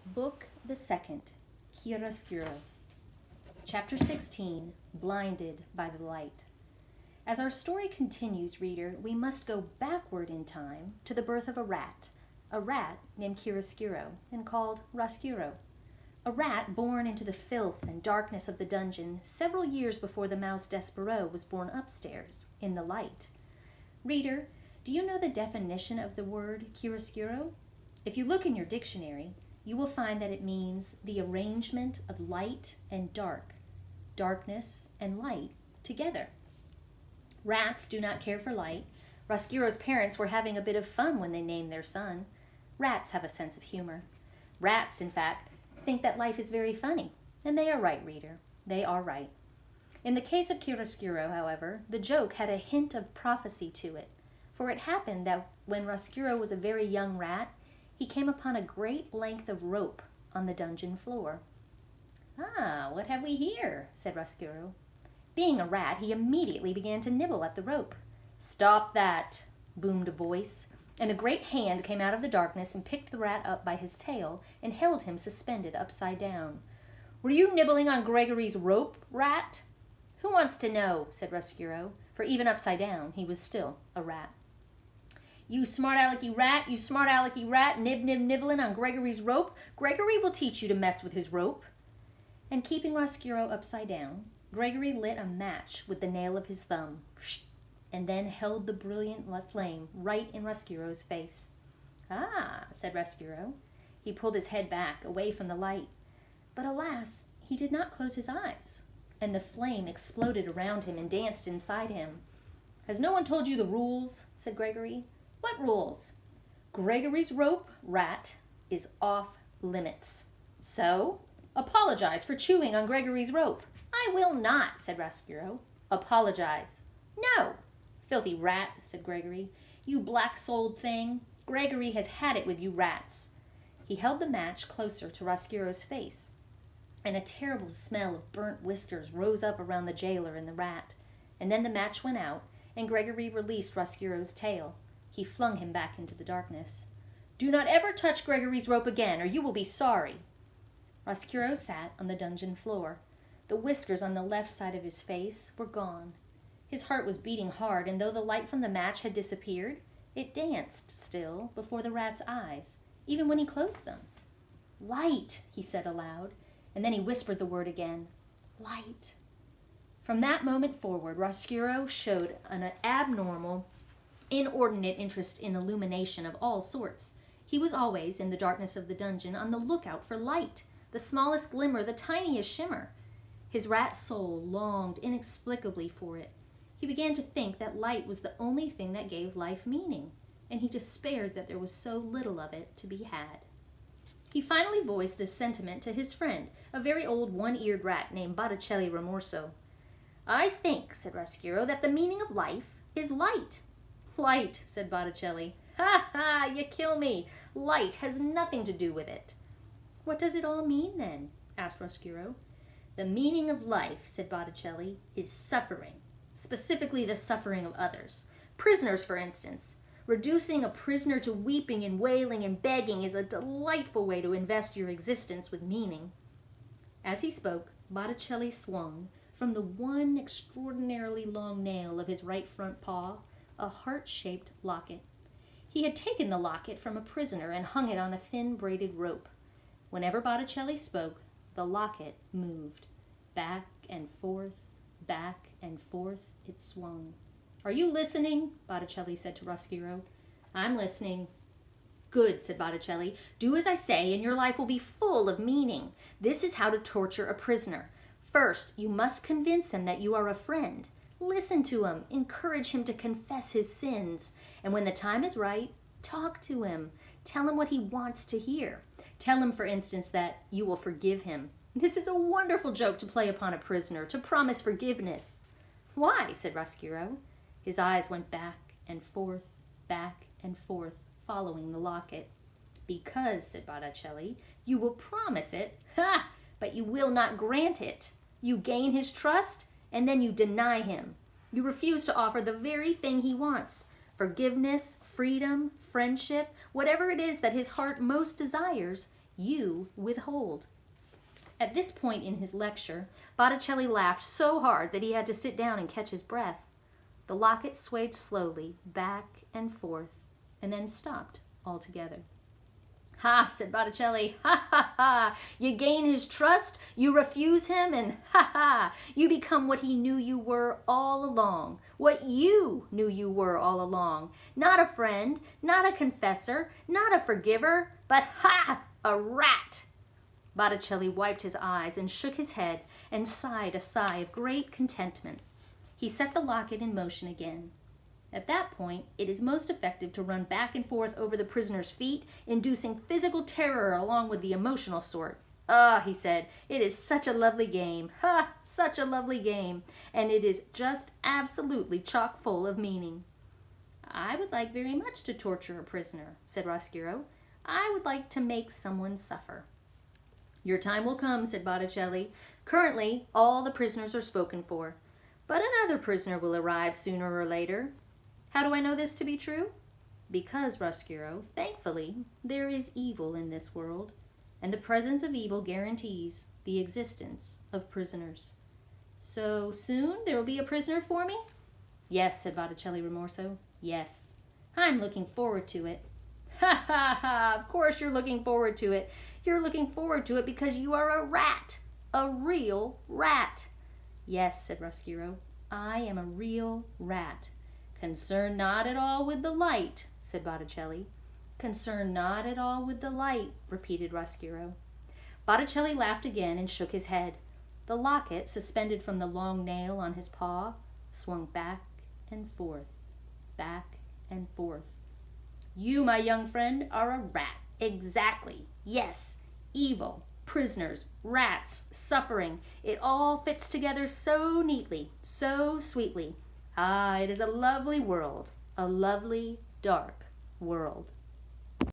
Book the Second, Chiaroscuro. Chapter 16, Blinded by the Light. As our story continues, reader, we must go backward in time to the birth of a rat named Chiaroscuro and called Roscuro. A rat born into the filth and darkness of the dungeon several years before the mouse Despereaux was born upstairs, in the light. Reader, do you know the definition of the word chiaroscuro? If you look in your dictionary, you will find that it means the arrangement of light and dark, darkness and light together. Rats do not care for light. Roscuro's parents were having a bit of fun when they named their son. Rats have a sense of humor. Rats, in fact, think that life is very funny. And they are right, reader. They are right. In the case of Chiaroscuro, however, the joke had a hint of prophecy to it. For it happened that when Roscuro was a very young rat, he came upon a great length of rope on the dungeon floor. "Ah, what have we here?" said Roscuro. Being a rat, he immediately began to nibble at the rope. "Stop that!" boomed a voice, and a great hand came out of the darkness and picked the rat up by his tail and held him suspended upside down. "Were you nibbling on Gregory's rope, rat?" "Who wants to know?" said Roscuro, for even upside down he was still a rat. "You smart-alecky rat, nibbling on Gregory's rope. Gregory will teach you to mess with his rope." And keeping Roscuro upside down, Gregory lit a match with the nail of his thumb, and then held the brilliant flame right in Roscuro's face. "Ah," said Roscuro. He pulled his head back, away from the light. But alas, he did not close his eyes, and the flame exploded around him and danced inside him. "Has no one told you the rules?" said Gregory. "What rules?" "Gregory's rope, rat, is off limits. So, apologize for chewing on Gregory's rope." "I will not," said Roscuro. "Apologize." "No." "Filthy rat," said Gregory. "You black-souled thing. Gregory has had it with you rats." He held the match closer to Roscuro's face, and a terrible smell of burnt whiskers rose up around the jailer and the rat. And then the match went out, and Gregory released Roscuro's tail. He flung him back into the darkness. "Do not ever touch Gregory's rope again, or you will be sorry." Roscuro sat on the dungeon floor. The whiskers on the left side of his face were gone. His heart was beating hard, and though the light from the match had disappeared, it danced still before the rat's eyes, even when he closed them. "Light," he said aloud, and then he whispered the word again. "Light." From that moment forward, Roscuro showed an abnormal, inordinate interest in illumination of all sorts. He was always, in the darkness of the dungeon, on the lookout for light, the smallest glimmer, the tiniest shimmer. His rat soul longed inexplicably for it. He began to think that light was the only thing that gave life meaning, and he despaired that there was so little of it to be had. He finally voiced this sentiment to his friend, a very old one-eared rat named Botticelli Ramorso. "I think," said Roscuro, "that the meaning of life is light." "Light," said Botticelli. "Ha ha, you kill me. Light has nothing to do with it." "What does it all mean, then?" asked Roscuro. "The meaning of life," said Botticelli, "is suffering, specifically the suffering of others. Prisoners, for instance. Reducing a prisoner to weeping and wailing and begging is a delightful way to invest your existence with meaning." As he spoke, Botticelli swung, from the one extraordinarily long nail of his right front paw, a heart-shaped locket. He had taken the locket from a prisoner and hung it on a thin braided rope. Whenever Botticelli spoke, the locket moved. Back and forth it swung. "Are you listening?" Botticelli said to Roscuro. "I'm listening." "Good," said Botticelli. "Do as I say, and your life will be full of meaning. This is how to torture a prisoner. First, you must convince him that you are a friend. Listen to him, encourage him to confess his sins, and when the time is right, talk to him. Tell him what he wants to hear. Tell him, for instance, that you will forgive him. This is a wonderful joke to play upon a prisoner, to promise forgiveness." "Why?" said Roscuro. His eyes went back and forth, following the locket. "Because," said Botticelli, "you will promise it, but you will not grant it. You gain his trust, and then you deny him. You refuse to offer the very thing he wants, forgiveness, freedom, friendship, whatever it is that his heart most desires, you withhold. At this point in his lecture, Botticelli laughed so hard that he had to sit down and catch his breath. The locket swayed slowly back and forth, and then stopped altogether. "Ha," said Botticelli, "ha, ha, ha. You gain his trust, you refuse him, and ha, ha, you become what he knew you were all along, what you knew you were all along. Not a friend, not a confessor, not a forgiver, but ha, a rat." Botticelli wiped his eyes and shook his head and sighed a sigh of great contentment. He set the locket in motion again. At that point, it is most effective to run back and forth over the prisoner's feet, inducing physical terror along with the emotional sort. "Ah," he said, "it is such a lovely game. Ha, such a lovely game. And it is just absolutely chock full of meaning." "I would like very much to torture a prisoner," said Roscuro. "I would like to make someone suffer." "Your time will come," said Botticelli. "Currently, all the prisoners are spoken for. But another prisoner will arrive sooner or later. How do I know this to be true? Because, Roscuro, thankfully, there is evil in this world, and the presence of evil guarantees the existence of prisoners. So soon there will be a prisoner for me?" "Yes," said Botticelli Rimorso. "Yes. I'm looking forward to it." "Ha, ha, ha! Of course you're looking forward to it. You're looking forward to it because you are a rat. A real rat." "Yes," said Roscuro. "I am a real rat." "Concerned not at all with the light," said Botticelli. "Concerned not at all with the light," repeated Roscuro. Botticelli laughed again and shook his head. The locket, suspended from the long nail on his paw, swung back and forth, back and forth. "You, my young friend, are a rat. Exactly. Yes. Evil, prisoners, rats, suffering. It all fits together so neatly, so sweetly. Ah, it is a lovely world, a lovely, dark world."